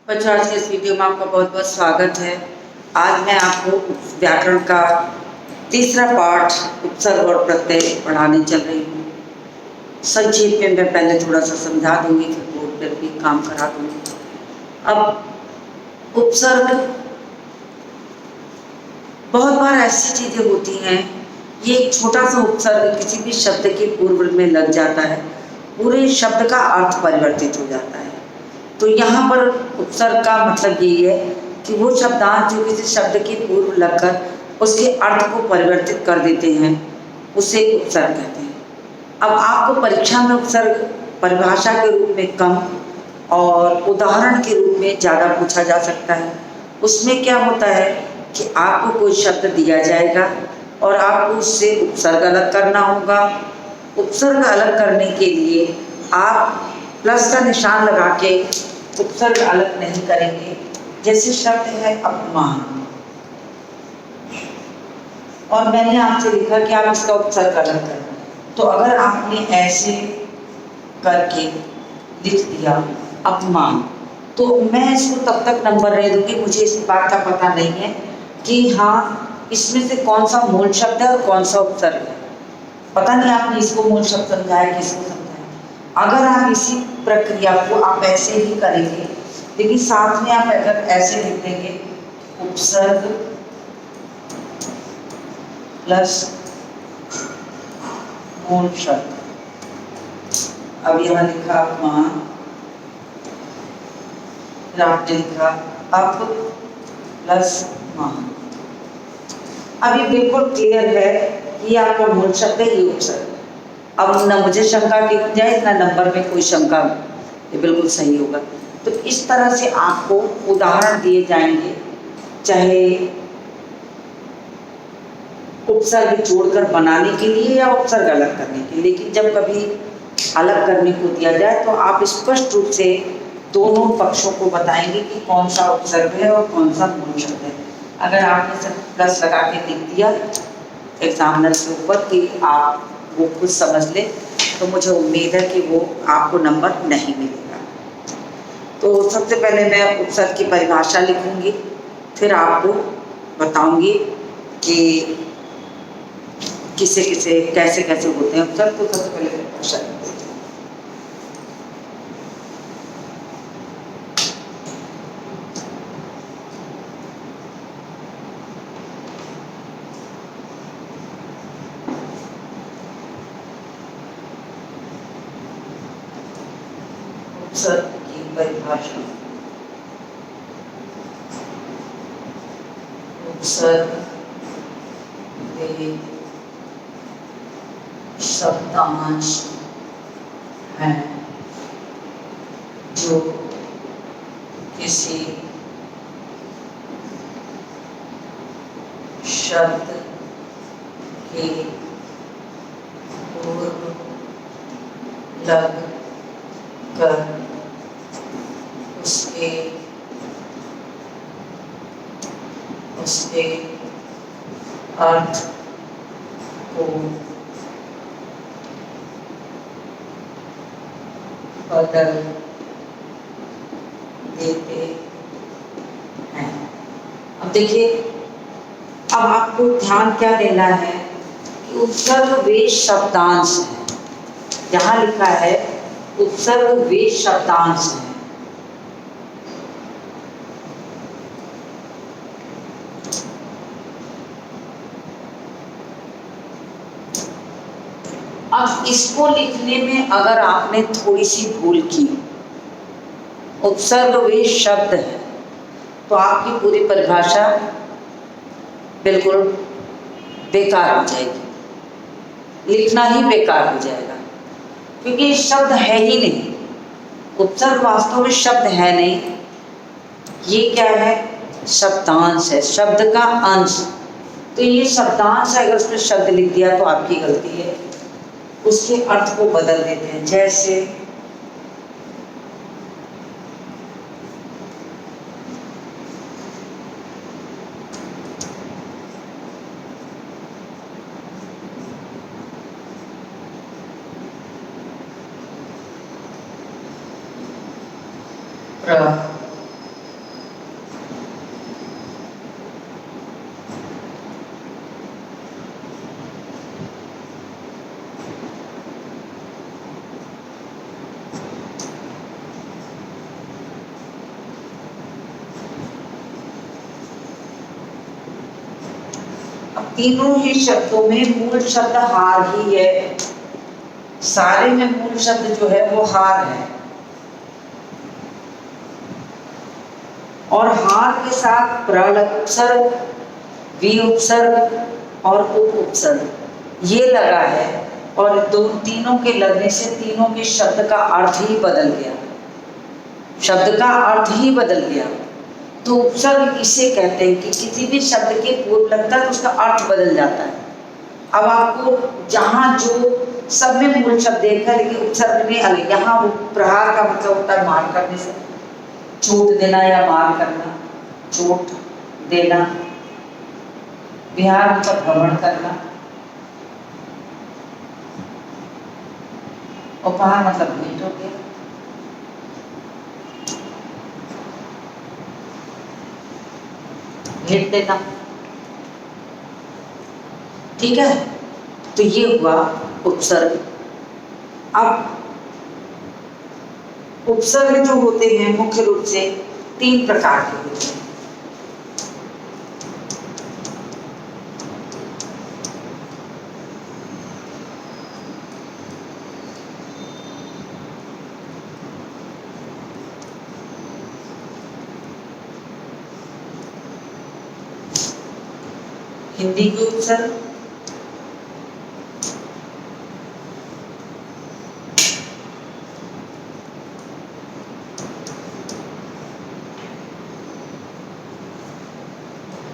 बच्चों, आज के इस वीडियो में आपका बहुत बहुत स्वागत है। आज मैं आपको व्याकरण का तीसरा पाठ उपसर्ग और प्रत्यय पढ़ाने चल रही हूँ। संक्षेप में मैं पहले थोड़ा सा समझा दूंगी, फिर बोर्ड पर भी काम करा दूंगी। अब उपसर्ग बहुत बार ऐसी चीज़ें होती हैं, ये एक छोटा सा उपसर्ग किसी भी शब्द के पूर्व में लग जाता है, पूरे शब्द का अर्थ परिवर्तित हो जाता है। तो यहाँ पर उपसर्ग का मतलब यही है कि वो शब्दांश जो किसी शब्द के पूर्व लगकर उसके अर्थ को परिवर्तित कर देते हैं, उसे उपसर्ग कहते हैं। अब आपको परीक्षा में उपसर्ग परिभाषा के रूप में कम और उदाहरण के रूप में ज़्यादा पूछा जा सकता है। उसमें क्या होता है कि आपको कोई शब्द दिया जाएगा और आपको उससे उपसर्ग अलग करना होगा। उपसर्ग अलग करने के लिए आप प्लस का निशान लगा के उपसर्ग अलग नहीं करेंगे। जैसे शब्द है अपमान, और मैंने आपसे लिखा कि आप इसका उपसर्ग अलग करें, तो अगर आपने ऐसे करके लिख दिया अपमान, तो मैं इसको तब तक नंबर नहीं दूंगी। मुझे इस बात का पता नहीं है कि हाँ इसमें से कौन सा मूल शब्द है और कौन सा उपसर्ग है। पता नहीं आपने इसको मूल शब्द समझाया, किसको समझाया। अगर आप इसी प्रक्रिया को आप ऐसे ही करेंगे, लेकिन साथ में आप अगर ऐसे लिख देंगे उपसर्ग प्लस मूल शब्द। अब यहाँ लिखा अपमान, फिर आपने लिखा अप प्लस मान। अब ये बिल्कुल क्लियर है कि आपका मूल शब्द है, ये उपसर्ग। अब न मुझे शंका की गुंजाइश, ना नंबर में कोई शंका, ये बिल्कुल सही होगा। तो इस तरह से आपको उदाहरण दिए जाएंगे, चाहे उपसर्ग जोड़कर बनाने के लिए या उपसर्ग अलग करने के लिए। लेकिन जब कभी अलग करने को दिया जाए तो आप स्पष्ट रूप से दोनों पक्षों को बताएंगे कि कौन सा उपसर्ग है और कौन सा मूल शब्द है। अगर आपने सब प्लस लगा के लिख दिया एग्जामिनर के ऊपर कि आप वो कुछ समझ ले, तो मुझे उम्मीद है कि वो आपको नंबर नहीं मिलेगा। तो सबसे पहले मैं उपसर्ग की परिभाषा लिखूंगी, फिर आपको बताऊंगी कि किसे किसे कैसे कैसे होते हैं उपसर्ग। तो सबसे पहले परिभाषा लिखूंगी। उपसर्ग की परिभाषा, उपसर्ग वे शब्दांश हैं जो किसी शब्द के पूर्व लग कर उसके अर्थ को बदल देते हैं। अब देखिए, अब आपको ध्यान क्या देना है कि उपसर्ग वे शब्दांश है। यहाँ लिखा है उपसर्ग वे शब्दांश है। अब इसको लिखने में अगर आपने थोड़ी सी भूल की, उपसर्ग वे शब्द है, तो आपकी पूरी परिभाषा बिल्कुल बेकार हो जाएगी, लिखना ही बेकार हो जाएगा, क्योंकि शब्द है ही नहीं। उपसर्ग वास्तव में शब्द है नहीं, ये क्या है, शब्दांश है, शब्द का अंश। तो ये शब्दांश है, अगर उसमें शब्द लिख दिया तो आपकी गलती है, उसके अर्थ को बदल देते हैं। जैसे अब तीनों ही शब्दों में मूल शब्द हार ही है, सारे में मूल शब्द जो है वो हार है। और हार के साथ प्रलग उपसर्ग, वी उपसर्ग और उप उपसर्ग ये लगा है, और तीनों के लगने से तीनों के शब्द का अर्थ ही बदल गया, शब्द का अर्थ ही बदल गया। तो उपसर्ग इसे कहते हैं कि किसी भी शब्द के पूर्व लगता है तो उसका अर्थ बदल जाता है। अब आपको जहाँ जो सब में मूल शब्द देखा, लेकिन उपसर्ग में अलग। यहाँ प्रहार का मतलब होता है मार करने से, चोट देना या मार करना, चोट देना। विहार मतलब भ्रमण करना, उपहार मतलब भेंट हो गया। भेंट देना, ठीक है। तो ये हुआ उपसर्ग। अब उपसर्ग जो होते हैं मुख्य रूप से 3 प्रकार के होते हैं। हिंदी के उपसर्ग,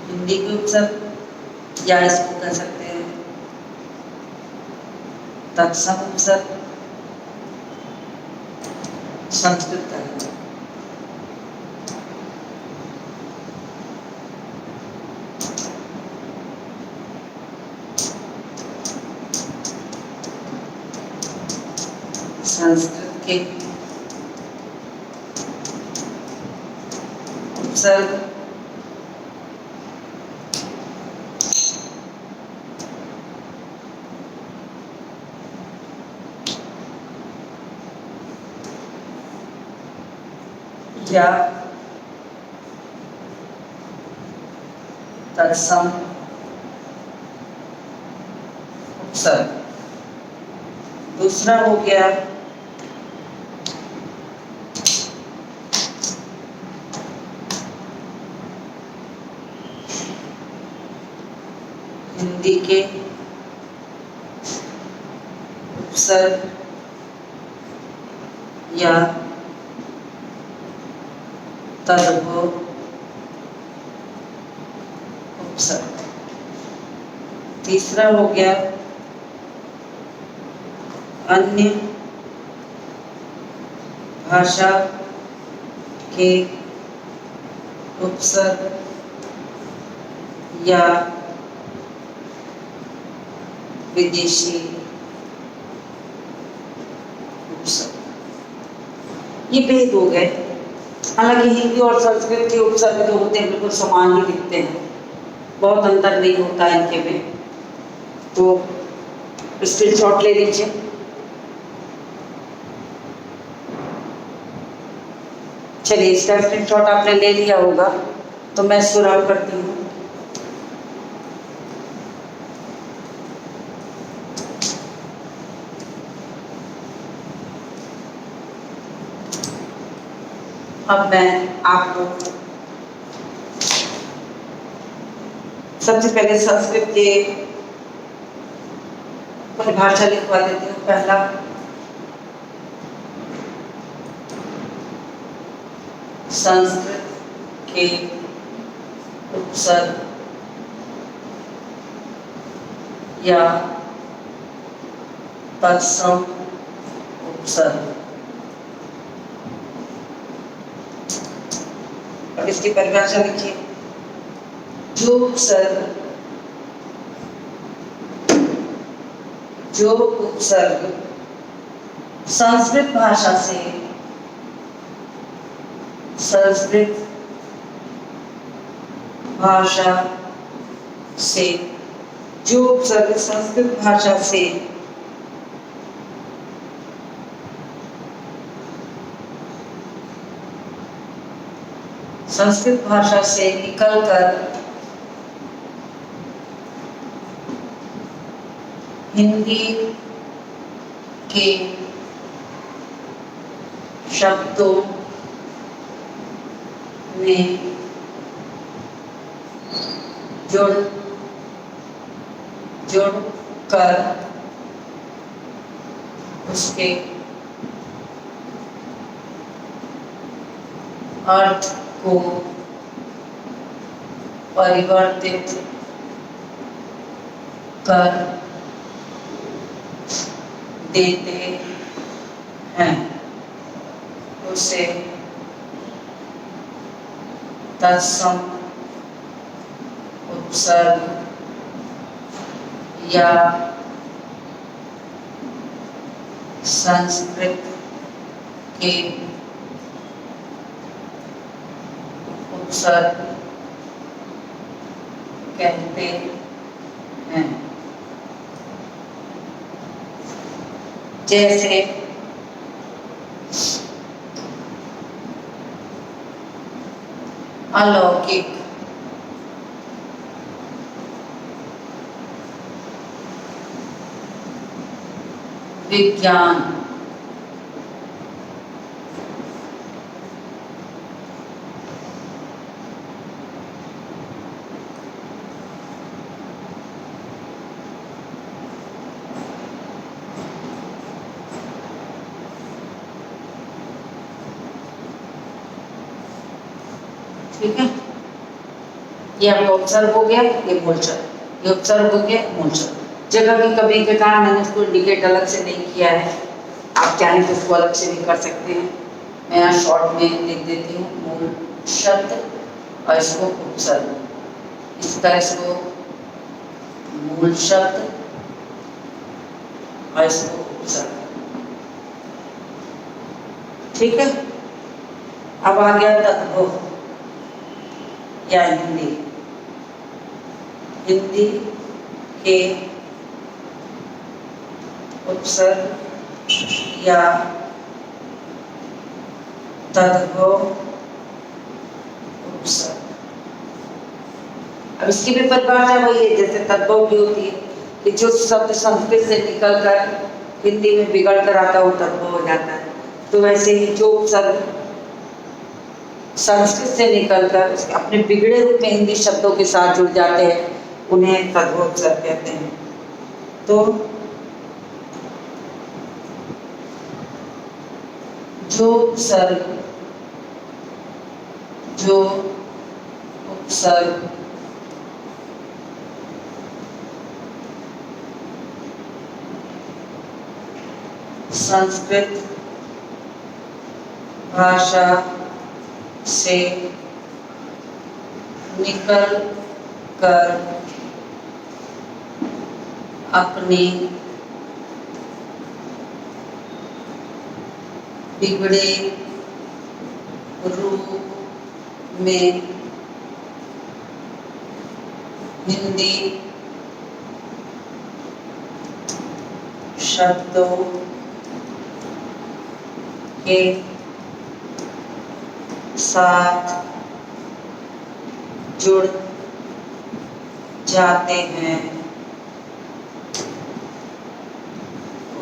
हिंदी के उपसर्ग या इसको कह सकते हैं तत्सम उपसर्ग, संस्कृत का है। संस्कृत के उपसर्ग या तत्सम उपसर्ग। दूसरा हो गया हिंदी के उपसर्ग या तद्भव उपसर्ग। तीसरा हो गया अन्य भाषा के उपसर्ग या विदेशी उपसर्ग। ये भेद हो गए। हालांकि हिंदी और संस्कृत के उपसर्ग जो होते हैं बिल्कुल समान ही दिखते हैं, बहुत अंतर नहीं होता इनके में। तो स्क्रीनशॉट ले लीजिए। चलिए, इसका स्क्रीनशॉट आपने ले लिया होगा तो मैं इसको रन करती हूँ। अब मैं आपको सबसे पहले संस्कृत के परिभाषा लिखवा देती हूँ। पहला, संस्कृत के उपसर्ग या तत्सम उपसर्ग। अब इसकी परिभाषा लिखिए। जो उपसर्ग संस्कृत भाषा से जो उपसर्ग संस्कृत भाषा से निकलकर हिंदी के शब्दों में जुड़ कर उसके अर्थ को परिवर्तित कर देते हैं, उसे तत्सम उपसर्ग या संस्कृत के उपसर्ग कहते हैं। जैसे अलौकिक, विज्ञान, ठीक है। ये आपका उपसर्ग हो गया, ये मूलशब्द, ये उपसर्ग हो गया मूलशब्द। जगह की कमी के कारण मैंने उसको इंडिकेट अलग से नहीं किया है, आप चाहें तो उसको अलग से भी कर सकते हैं। मैं यहाँ शॉर्ट में लिख देती हूँ मूल शब्द और इसको उपसर्ग, इस तरह इसको मूल शब्द और इसको उपसर्ग, ठीक है। अब आ गया तद्भव या हिंदी। हिंदी के उपसर्ग या तद्भव उपसर्ग। अब इसकी भी परिभाषा वही है जैसे तद्भव भी होती है कि जो शब्द संस्कृत से निकलकर हिंदी में बिगड़ कर आता है वो तद्भव हो जाता है। तो वैसे ही जो उपसर्ग संस्कृत से निकलकर अपने बिगड़े रूप में हिंदी शब्दों के साथ जुड़ जाते हैं उन्हें तद्भव उपसर्ग कहते हैं। तो जो उपसर्ग संस्कृत भाषा से निकल कर अपने बिगड़े रूप में हिंदी शब्दों के साथ जुड़ जाते हैं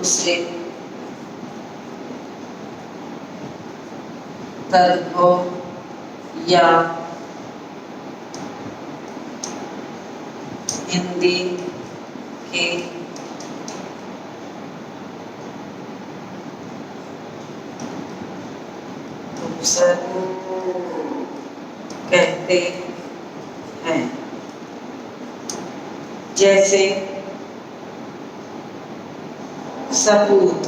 उसे तद्भव या हिंदी के उपसर्ग कहते हैं। जैसे सपूत,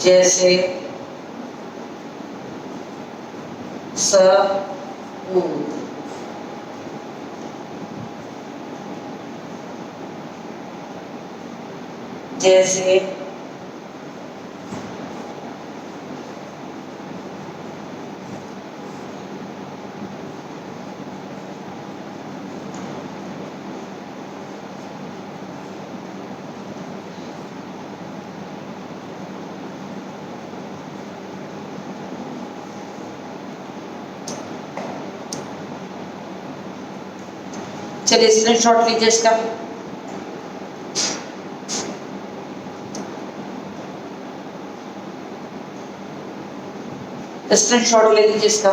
जैसे सपूत, जैसे चलिए स्क्रीनशॉट लीजिए इसका। स्क्रीनशॉट ले लीजिए इसका।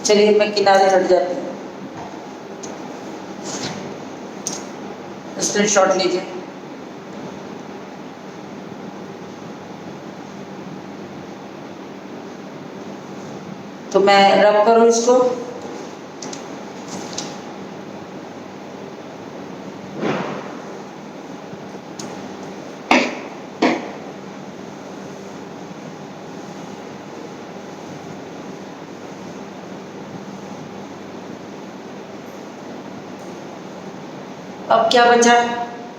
चलिए मैं किनारे हट जाती हूँ, स्क्रीनशॉट लीजिए। तो मैं रब करूँ इसको। अब क्या बचा?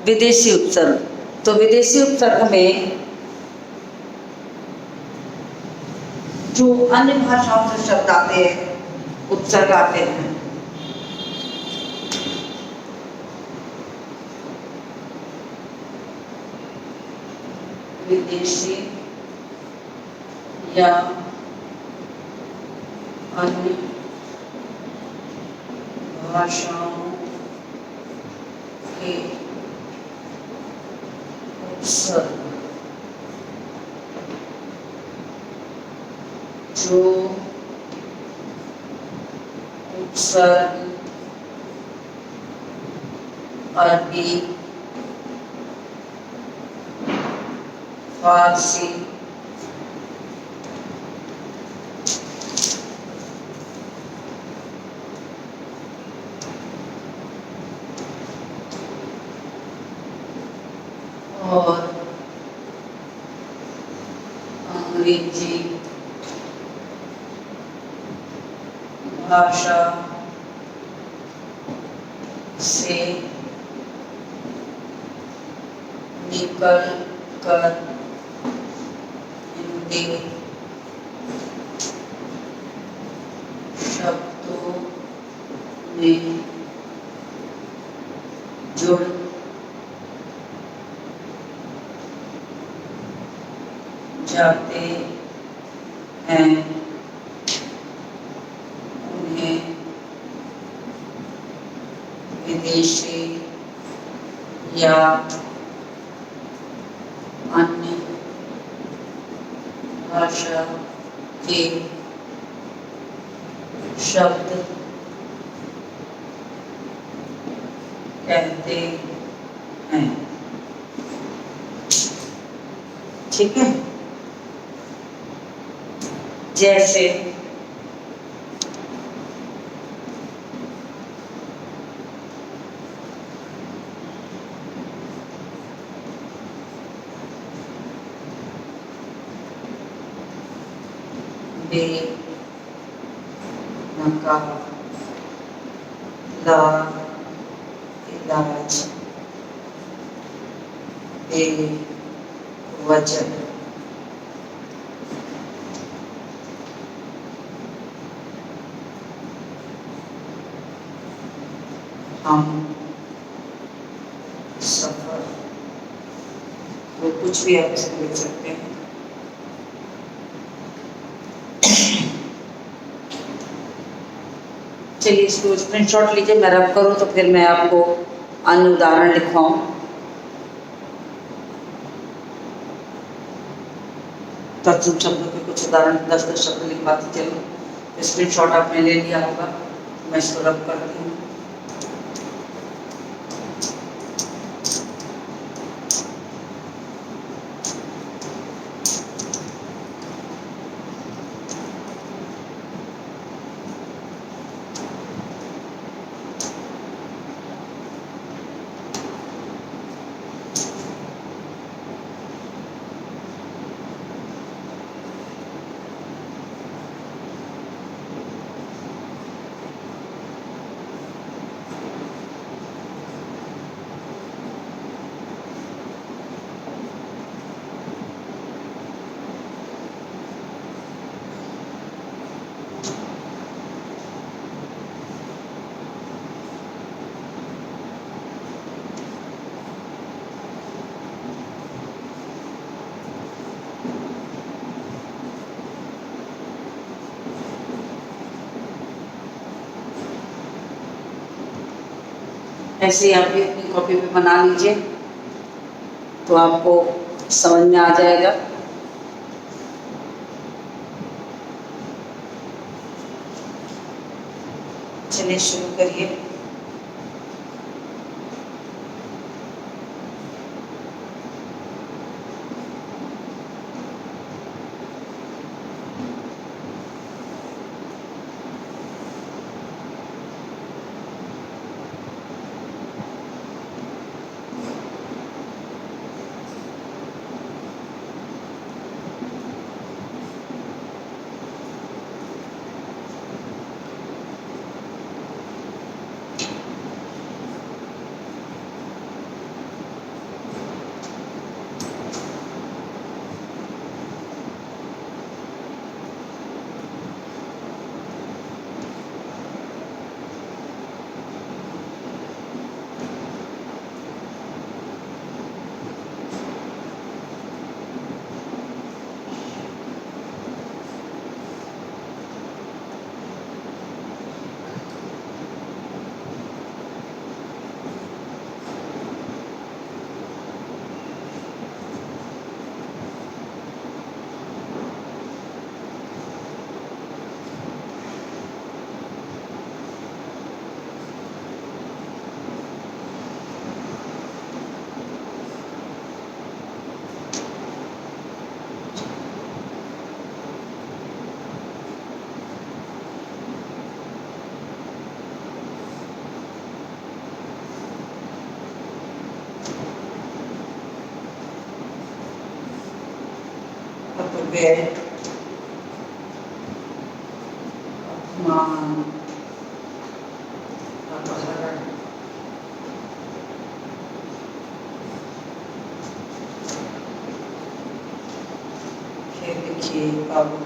विदेशी उपसर्ग। तो विदेशी उपसर्ग में जो अन्य भाषाओं से शब्द आते हैं, उपसर्ग आते हैं, विदेशी या अन्य भाषाओं के उपसर्ग जो उपसर्ग अरबी, फारसी, और अंग्रेजी भाषा से निकल कर हिंदी शब्दों में जुड़ जाते हैं, उन्हें विदेशी या अन्य भाषा के शब्द कहते हैं। ठीक है, जैसे बेनकाब, लाइलाज, बेवजह, हम सफर, वो कुछ भी आप इसमें लिख सकते हैं। चलिए इसको स्क्रीनशॉट लीजिए, मैं रब करूँ तो फिर मैं आपको अन्य उदाहरण लिखवाऊँ। तत्सम शब्दों के कुछ उदाहरण 10-10 शब्द लिखवाती चलो। स्क्रीनशॉट आपने ले लिया होगा, मैं इसको रब करती हूँ। ऐसे आप भी अपनी कॉपी पे बना लीजिए तो आपको समझ में आ जाएगा। चलिए शुरू करिए। बेल्ट, अपमान, अपहरण, फिर लिखिए अब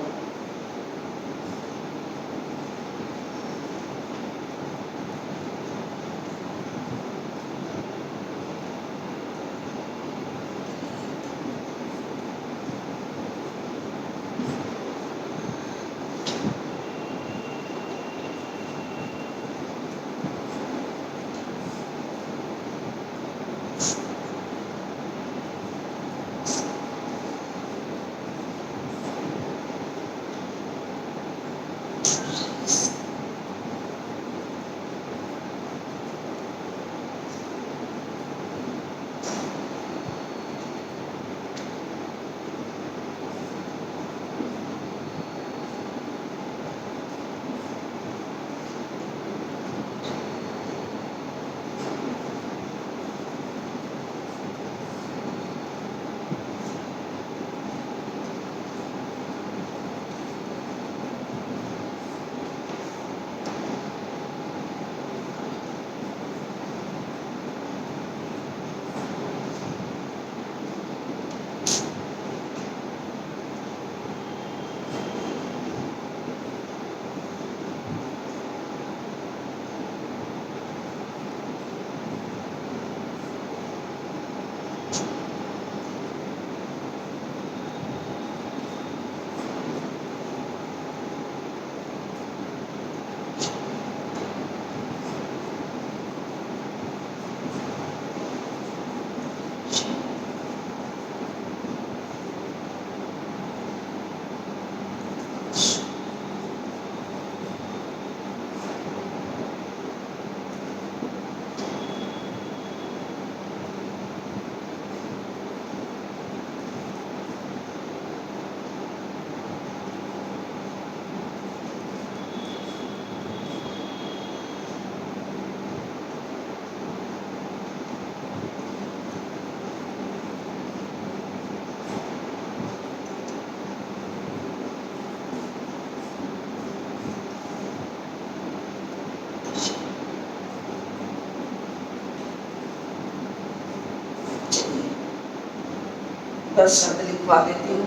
बस शब्द लिखवा देती हूँ।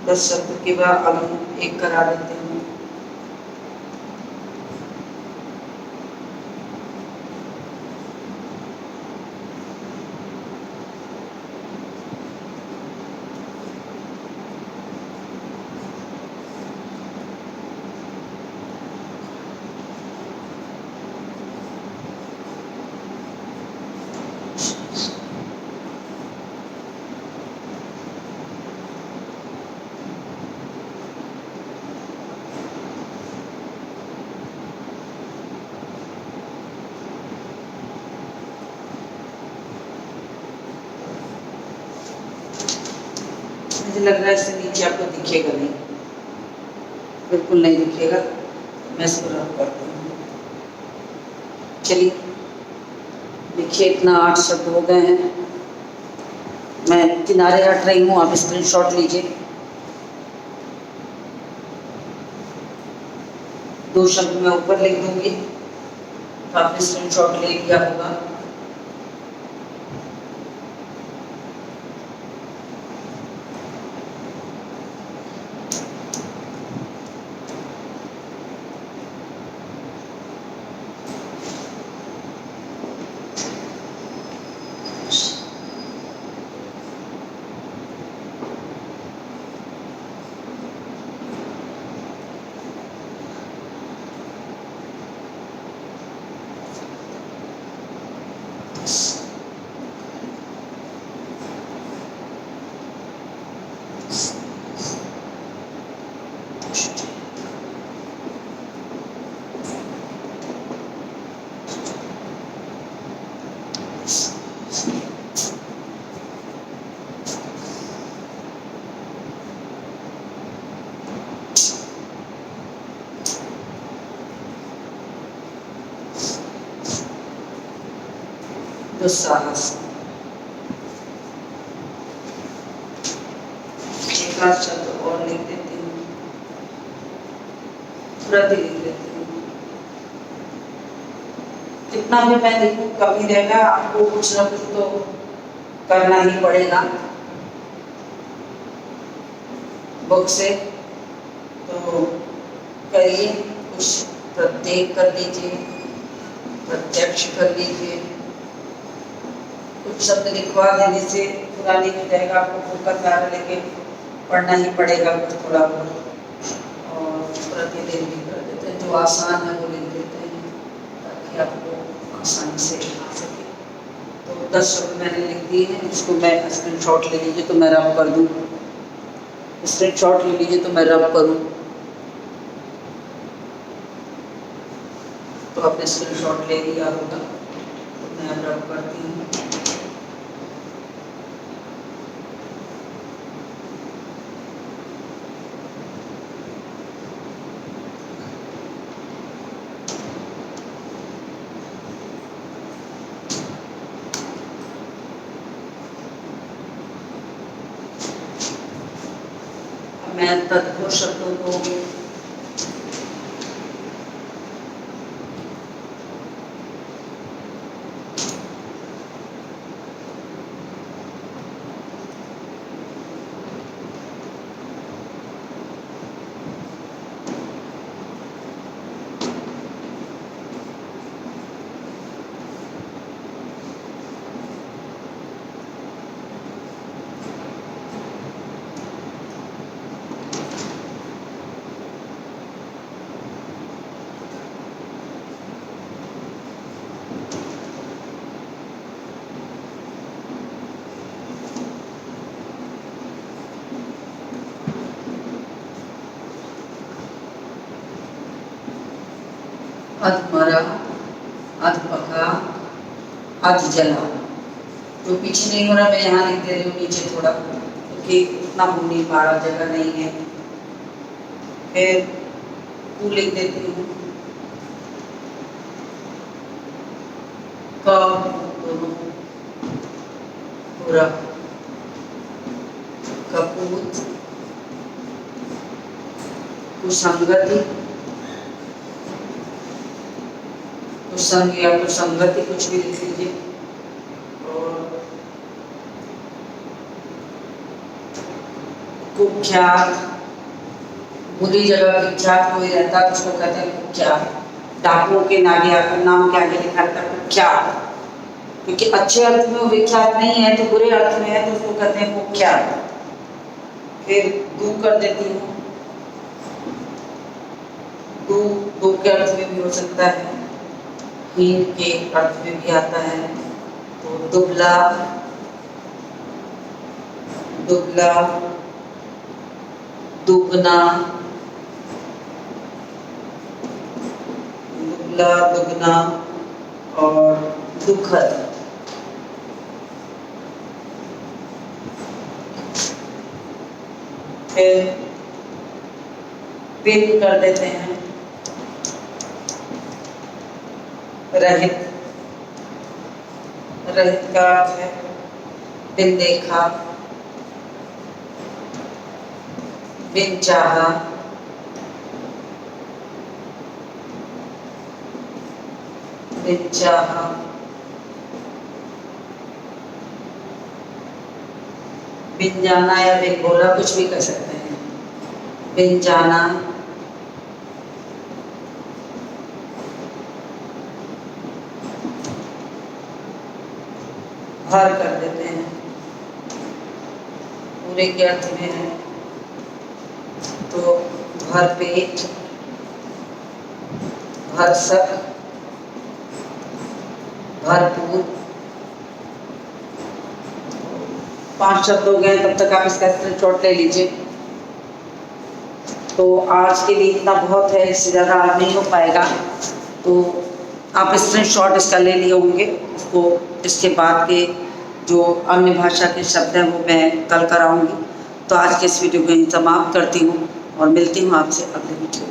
बस शब्द के बाद अलग एक करा देते हूँ। मुझे लग रहा है इससे नीचे आपको दिखेगा नहीं, बिल्कुल नहीं दिखेगा। मैं इसको रब करती हूँ। चलिए देखिए, इतना 8 शब्द हो गए हैं। मैं किनारे हट रही हूँ, आप स्क्रीनशॉट लीजिए। 2 शब्द मैं ऊपर लिख दूंगी, तो आपने स्क्रीनशॉट ले लिया होगा। दुस्साहस। एक आध शब्द और लिख देती हूँ, तुरंत ही लिख देती हूँ। जितना भी मैं लिखूँ कमी रहेगा, आपको कुछ ना कुछ तो करना ही पड़ेगा बुक से। तो करिए, कुछ प्रत्येक कर लीजिए, प्रत्यक्ष कर लीजिए। कुछ शब्द लिखवा देने से पूरा नहीं हो जाएगा, आपको बुक का सहारा लेके पढ़ना ही पड़ेगा कुछ थोड़ा बहुत। और प्रतिदिन भी कर देते हैं, जो आसान है वो लिख देते हैं ताकि आपको आसानी से आ सके। तो 10 शब्द मैंने लिख दिए हैं, इसको मैं स्क्रीनशॉट ले लीजिए तो मैं रब कर दूँ। स्क्रीनशॉट ले लीजिए तो मैं रब करूँ, तो आपने स्क्रीनशॉट ले लिया होगा, तो मैं अब रब करती हूँ। मैं तत्पुरुष शब्दों को अधमरा, अधपका, अधजला। जो पीछे नहीं हो रहा मैं यहाँ लिख दे रही हूँ नीचे थोड़ा, क्योंकि उतना हो नहीं पा रहा, जगह नहीं है। फिर कू लिख देती हूँ, क दोनों पूरा, कपूत, कुसंगति, कुसंग या कुसंगति कुछ भी लिख लीजिए। और कुख्यात, बुरी जगह विख्यात कोई रहता है उसको कहते हैं कुख्यात। डाकुओं के नाम के आगे लिखा रहता है कुख्यात, क्योंकि अच्छे अर्थ में वो विख्यात नहीं है तो बुरे अर्थ में है तो उसको कहते हैं कुख्यात। फिर दू कर देती हूँ, दू के अर्थ में भी हो सकता है, हीन के अर्थ में भी आता है। तो दुबला, दुबला, दुगना, दुबला, दुगना और दुखद। फिर बिन कर देते हैं, रहित। रहित का अर्थ है बिन देखा, बिन चाहा, बिन चाहा, बिन जाना या बिन बोला, कुछ भी कर सकते हैं। बिन जाना, भर कर देते हैं, पूरे के अर्थ में है तो भर पेट, भरसक, भरपूर। 5 शब्द हो गए, तब तक आप इसका स्क्रीनशॉट ले लीजिए। तो आज के लिए इतना बहुत है, इससे ज़्यादा आज नहीं हो पाएगा, तो आप स्क्रीनशॉट इसका ले लिए होंगे। इसको इसके बाद के जो अन्य भाषा के शब्द हैं वो मैं कल कराऊंगी। तो आज के इस वीडियो को यहीं समाप्त करती हूँ और मिलती हूँ आपसे अगले वीडियो।